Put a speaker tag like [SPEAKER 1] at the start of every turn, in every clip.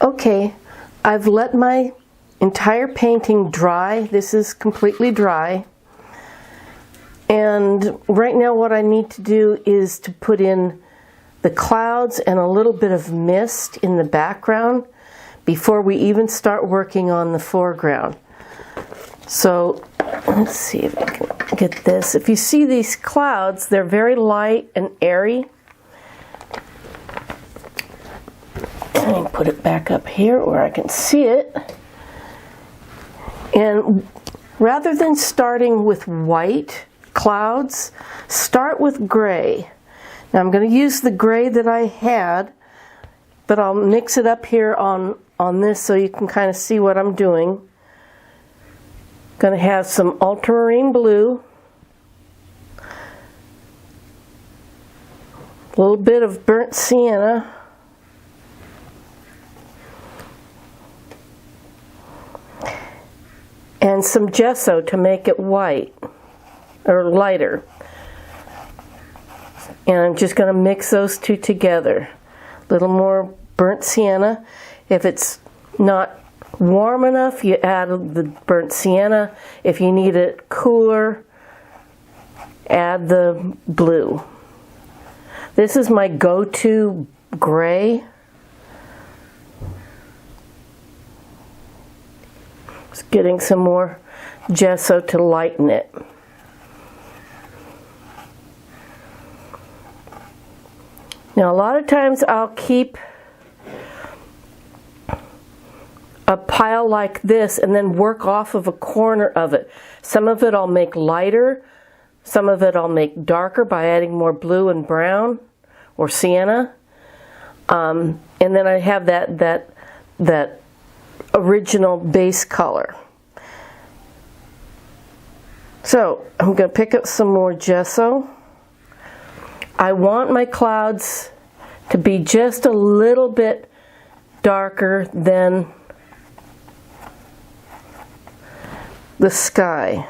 [SPEAKER 1] Okay, I've let my entire painting dry. This is completely dry. And right now what I need to do is to put in the clouds and a little bit of mist in the background before we even start working on the foreground. So let's see if I can get this. If you see these clouds, they're very light and airy. Let me put it back up here where I can see it. And rather than starting with white clouds, start with gray. Now I'm going to use the gray that I had, but I'll mix it up here on this so you can kind of see what I'm doing. Going to have some ultramarine blue, a little bit of burnt sienna, and some gesso to make it white or lighter. And I'm just going to mix those two together. A little more burnt sienna. If it's not warm enough, you add the burnt sienna. If you need it cooler, add the blue. This is my go-to gray. Just getting some more gesso to lighten it. Now a lot of times I'll keep a pile like this and then work off of a corner of it. Some of it I'll make lighter, some of it I'll make darker by adding more blue and brown or sienna. And then I have that original base color. So I'm going to pick up some more gesso. I want my clouds to be just a little bit darker than the sky.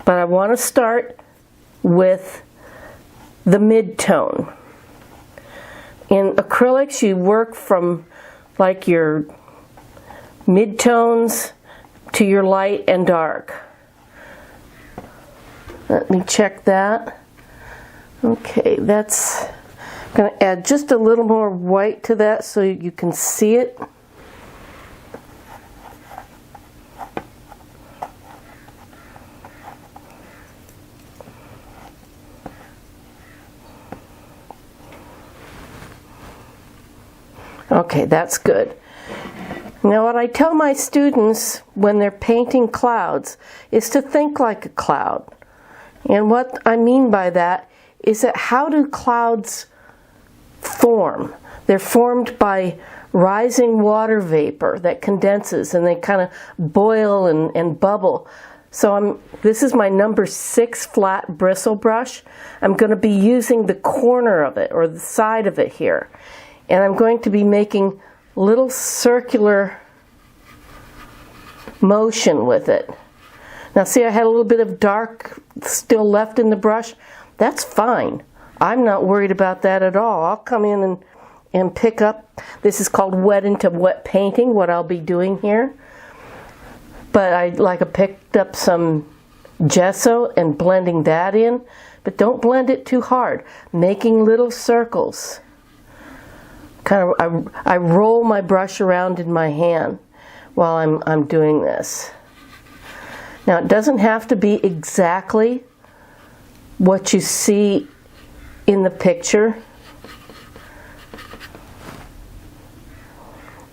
[SPEAKER 1] But I want to start with the mid-tone. In acrylics, you work from like your mid-tones to your light and dark. Let me check that. Okay, that's I'm going to add just a little more white to that so you can see it. Okay, that's good. Now what I tell my students when they're painting clouds is to think like a cloud. And what I mean by that is that how do clouds form? They're formed by rising water vapor that condenses and they kind of boil and bubble. So this is my number 6 flat bristle brush. I'm going to be using the corner of it or the side of it here. And I'm going to be making little circular motion with it. Now see, I had a little bit of dark still left in the brush. That's fine. I'm not worried about that at all. I'll come in and pick up, this is called wet into wet painting, what I'll be doing here. But I picked up some gesso and blending that in, but don't blend it too hard. Making little circles. I roll my brush around in my hand while I'm doing this. Now it doesn't have to be exactly what you see in the picture.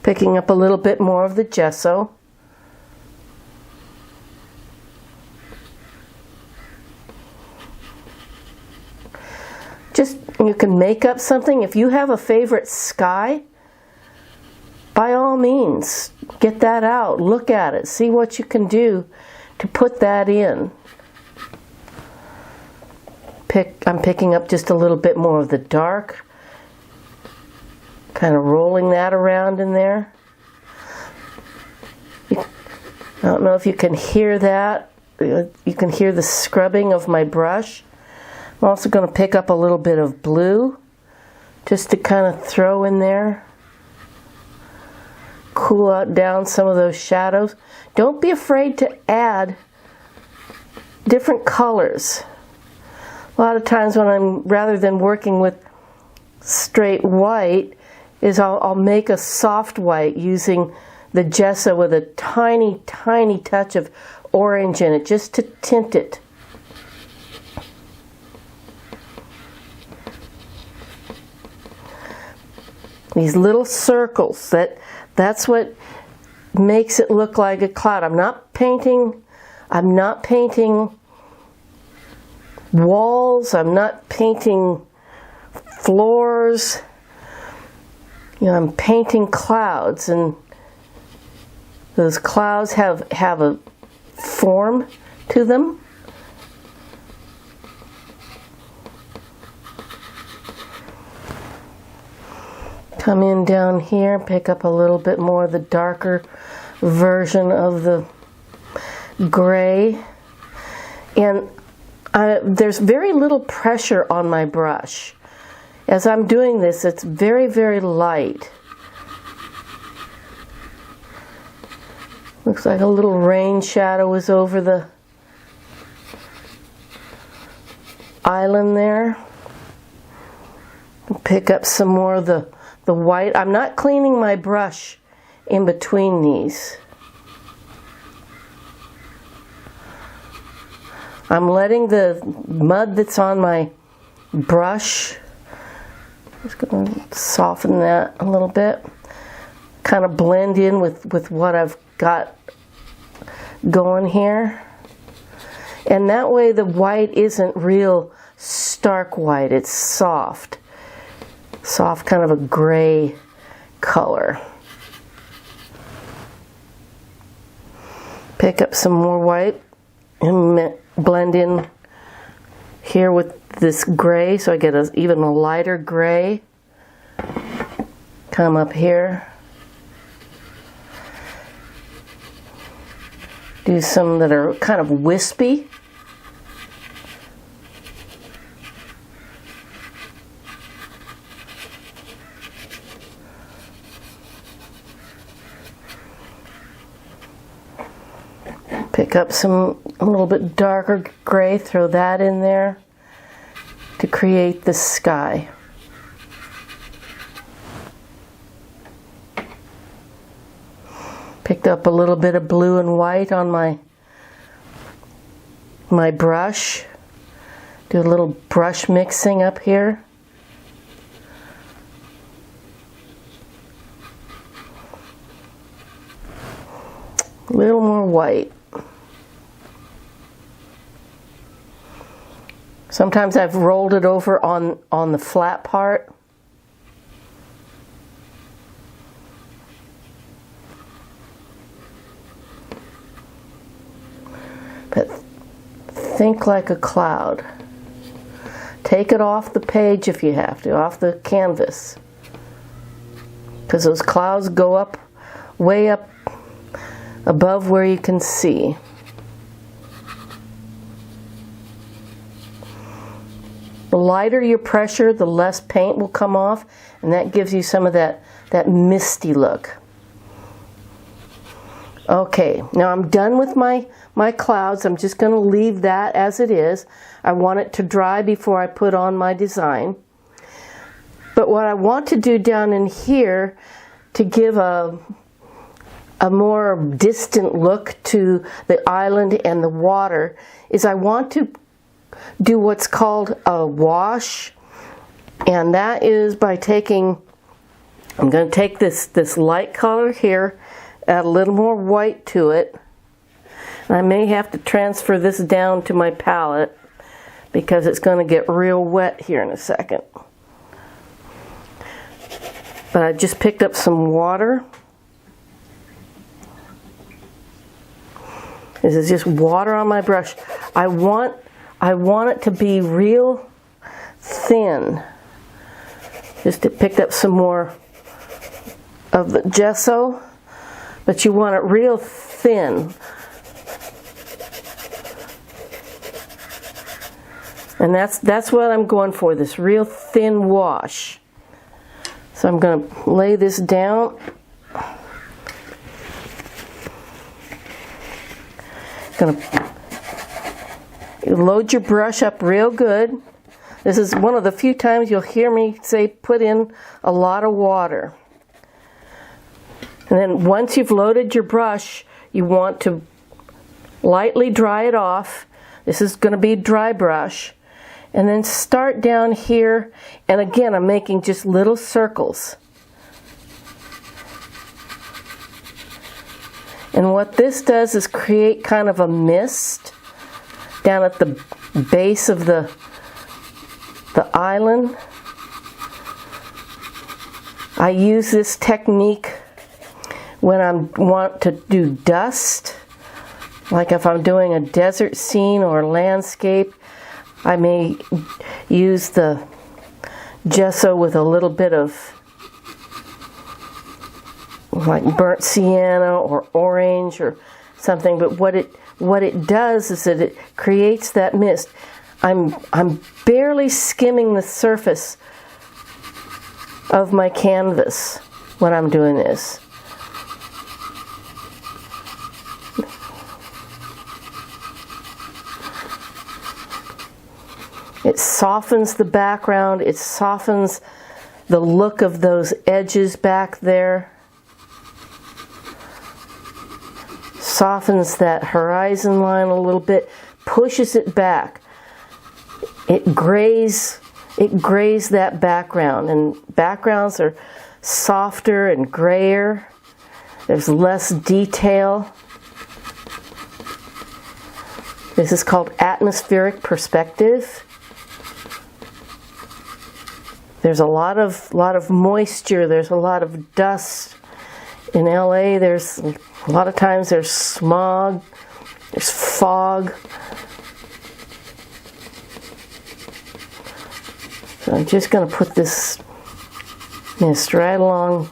[SPEAKER 1] Picking up a little bit more of the gesso. Just, you can make up something. If you have a favorite sky, by all means, get that out, look at it, see what you can do to put that in. I'm picking up just a little bit more of the dark, kind of rolling that around in there. I don't know if you can hear that. You can hear the scrubbing of my brush. I'm also going to pick up a little bit of blue just to kind of throw in there. Cool out down some of those shadows. Don't be afraid to add different colors. A lot of times when I'm, rather than working with straight white, is I'll make a soft white using the gesso with a tiny, tiny touch of orange in it, just to tint it. These little circles, that's what makes it look like a cloud. I'm not painting walls, I'm not painting floors. You know, I'm painting clouds, and those clouds have a form to them. Come in down here, pick up a little bit more of the darker version of the gray. And there's very little pressure on my brush. As I'm doing this, it's very, very light. Looks like a little rain shadow is over the island there. Pick up some more of the white. I'm not cleaning my brush in between these. I'm letting the mud that's on my brush, just going to soften that a little bit, kind of blend in with what I've got going here. And that way the white isn't real stark white, it's soft. Soft, kind of a gray color. Pick up some more white and blend in here with this gray, so I get even a lighter gray. Come up here. Do some that are kind of wispy. Pick up a little bit darker gray, throw that in there to create the sky. Picked up a little bit of blue and white on my brush. Do a little brush mixing up here. A little more white. Sometimes I've rolled it over on the flat part. But think like a cloud. Take it off the page if you have to, off the canvas. Because those clouds go up, way up above where you can see. The lighter your pressure, the less paint will come off, and that gives you some of that misty look. Okay, now I'm done with my clouds. I'm just going to leave that as it is. I want it to dry before I put on my design. But what I want to do down in here to give a more distant look to the island and the water is I want to do what's called a wash, and that is by taking, I'm going to take this light color here, add a little more white to it. I may have to transfer this down to my palette because it's going to get real wet here in a second. But I just picked up some water. This is just water on my brush. I want it to be real thin. Just to pick up some more of the gesso, but you want it real thin. And that's what I'm going for, this real thin wash. So I'm going to lay this down. Going to load your brush up real good. This is one of the few times you'll hear me say put in a lot of water. And then once you've loaded your brush, you want to lightly dry it off. This is going to be a dry brush. And then start down here, and again I'm making just little circles. And what this does is create kind of a mist down at the base of the island. I use this technique when I want to do dust, like if I'm doing a desert scene or landscape. I may use the gesso with a little bit of like burnt sienna or orange or something, but what it does is that it creates that mist. I'm barely skimming the surface of my canvas when I'm doing this. It softens the background, it softens the look of those edges back there, softens that horizon line a little bit, pushes it back. It grays that background, and backgrounds are softer and grayer. There's less detail. This is called atmospheric perspective. There's a lot of moisture, there's a lot of dust. In LA, there's a lot of times there's smog, there's fog. So I'm just going to put this mist right along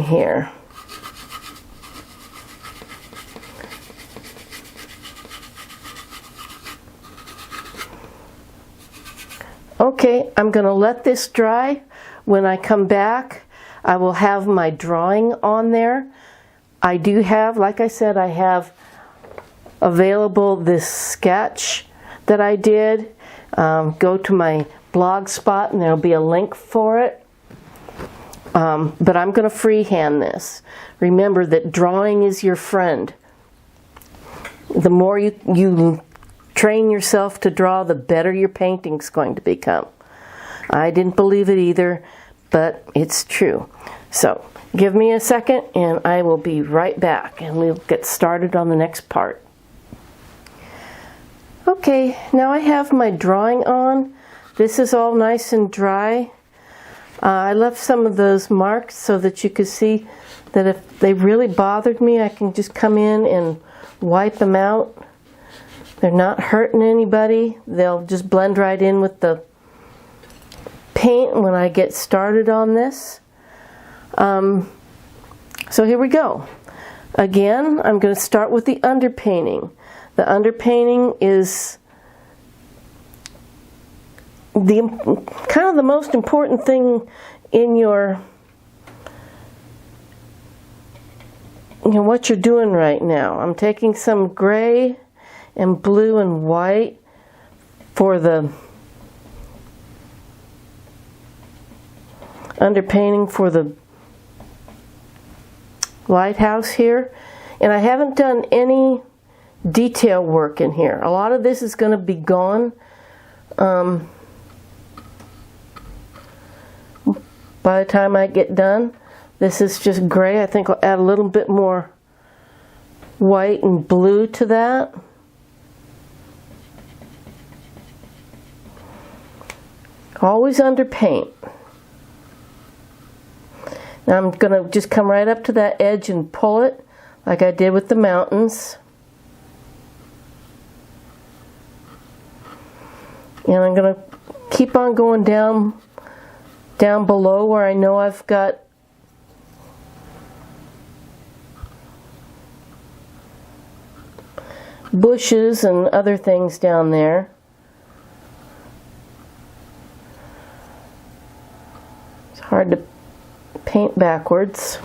[SPEAKER 1] here. Okay, I'm going to let this dry. When I come back, I will have my drawing on there. I do have, like I said, I have available this sketch that I did. Go to my blog spot and there'll be a link for it. But I'm going to freehand this. Remember that drawing is your friend. The more you train yourself to draw, the better your painting's going to become. I didn't believe it either, but it's true. So give me a second and I will be right back and we'll get started on the next part. Okay, now I have my drawing on. This is all nice and dry. I left some of those marks so that you could see that if they really bothered me, I can just come in and wipe them out. They're not hurting anybody. They'll just blend right in with the paint when I get started on this. So here we go. Again, I'm going to start with the underpainting. The underpainting is kind of the most important thing in your, what you're doing right now. I'm taking some gray and blue and white for the underpainting for the lighthouse here. And I haven't done any detail work in here. A lot of this is going to be gone by the time I get done. This is just gray. I think I'll add a little bit more white and blue to that. Always underpaint. Now I'm going to just come right up to that edge and pull it like I did with the mountains. And I'm going to keep on going down below where I know I've got bushes and other things down there. hard to paint backwards.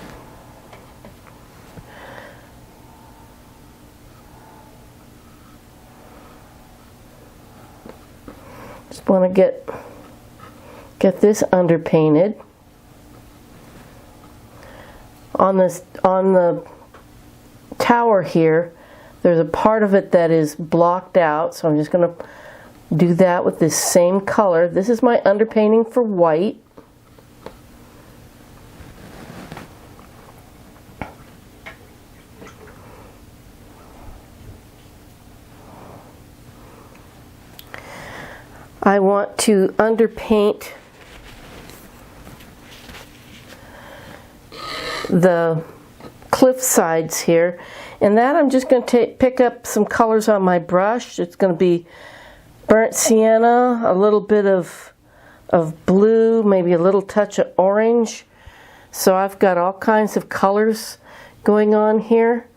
[SPEAKER 1] Just want to get this underpainted. On the tower here, there's a part of it that is blocked out, so I'm just going to do that with this same color. This is my underpainting for white. I want to underpaint the cliff sides here, and that I'm just going to pick up some colors on my brush. It's going to be burnt sienna, a little bit of blue, maybe a little touch of orange. So I've got all kinds of colors going on here,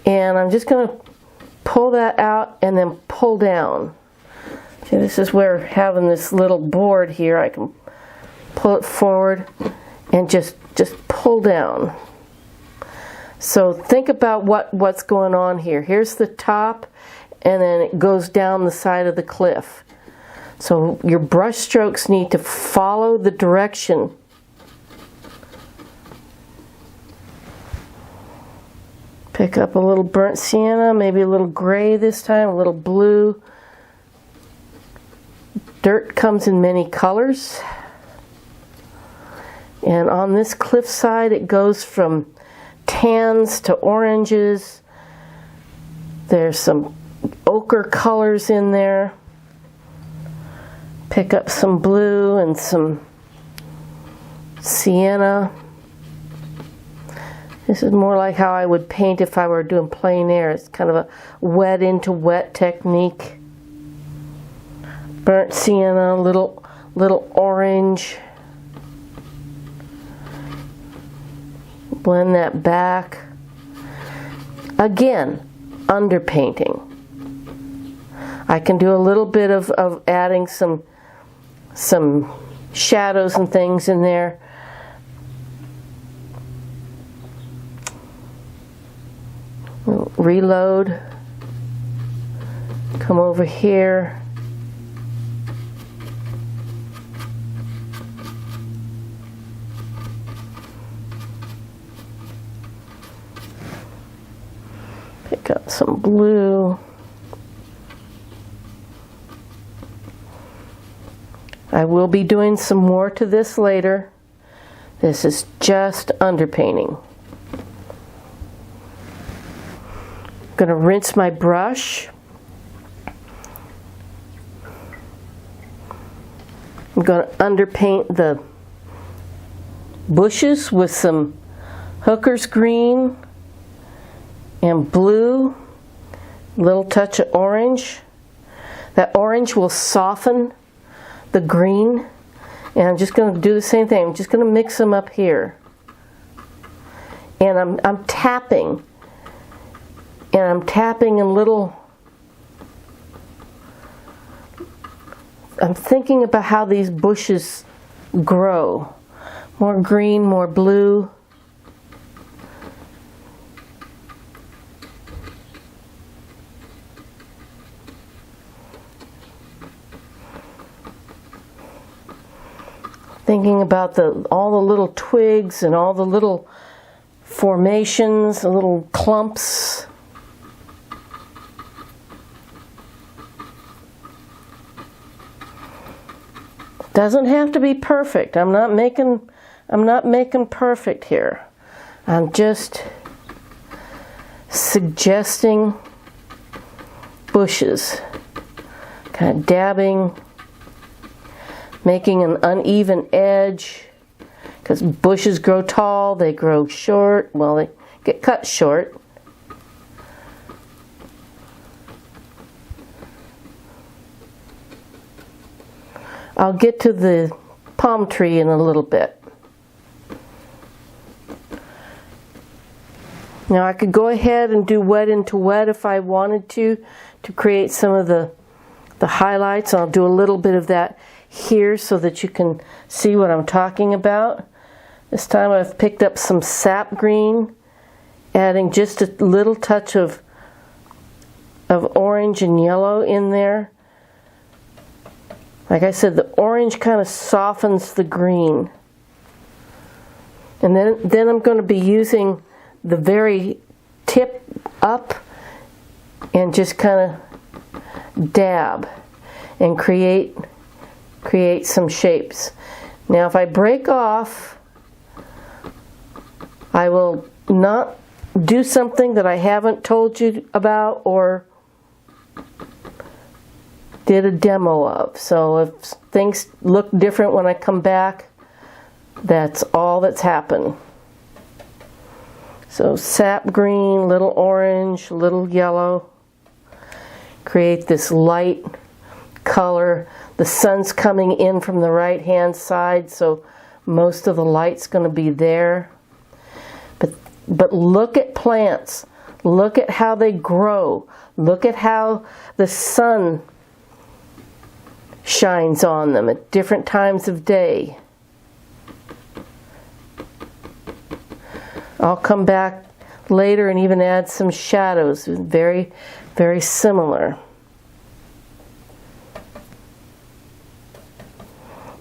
[SPEAKER 1] and I'm just going to pull that out and then pull down. See, this is where having this little board here, I can pull it forward and just pull down. So think about what's going on here. Here's the top, and then it goes down the side of the cliff. So your brush strokes need to follow the direction. Pick up a little burnt sienna, maybe a little gray this time, a little blue. Dirt comes in many colors. And on this cliff side, it goes from tans to oranges. There's some ochre colors in there. Pick up some blue and some sienna. This is more like how I would paint if I were doing plein air. It's kind of a wet into wet technique. Burnt sienna, little orange. Blend that back. Again, underpainting. I can do a little bit of adding some shadows and things in there. Reload. Come over here. Pick up some blue. I will be doing some more to this later. This is just underpainting. I'm going to rinse my brush. I'm going to underpaint the bushes with some hooker's green and blue, a little touch of orange. That orange will soften the green, and I'm just going to do the same thing. I'm just going to mix them up here, and I'm tapping, and I'm tapping in little. I'm thinking about how these bushes grow. More green, more blue. Thinking about all the little twigs and all the little formations, the little clumps. Doesn't have to be perfect. I'm not making perfect here. I'm just suggesting bushes, kind of dabbing, making an uneven edge, because bushes grow tall, they grow short, well, they get cut short. I'll get to the palm tree in a little bit. Now I could go ahead and do wet into wet if I wanted to create some of the highlights. I'll do a little bit of that here so that you can see what I'm talking about. This time I've picked up some sap green, adding just a little touch of orange and yellow in there. Like I said, the orange kind of softens the green. And then I'm going to be using the very tip up and just kind of dab and create some shapes. Now if I break off, I will not do something that I haven't told you about or did a demo of. So if things look different when I come back, that's all that's happened. So sap green, little orange, little yellow. Create this light color. The sun's coming in from the right hand side, so most of the light's going to be there. But look at plants. Look at how they grow. Look at how the sun shines on them at different times of day. I'll come back later and even add some shadows. Very, very similar.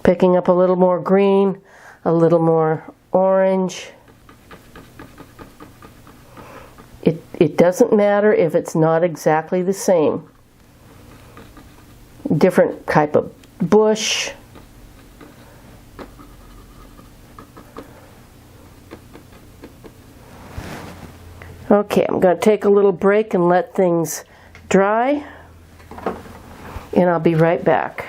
[SPEAKER 1] Picking up a little more green, a little more orange. It doesn't matter if it's not exactly the same. Different type of bush. Okay, I'm going to take a little break and let things dry, and I'll be right back.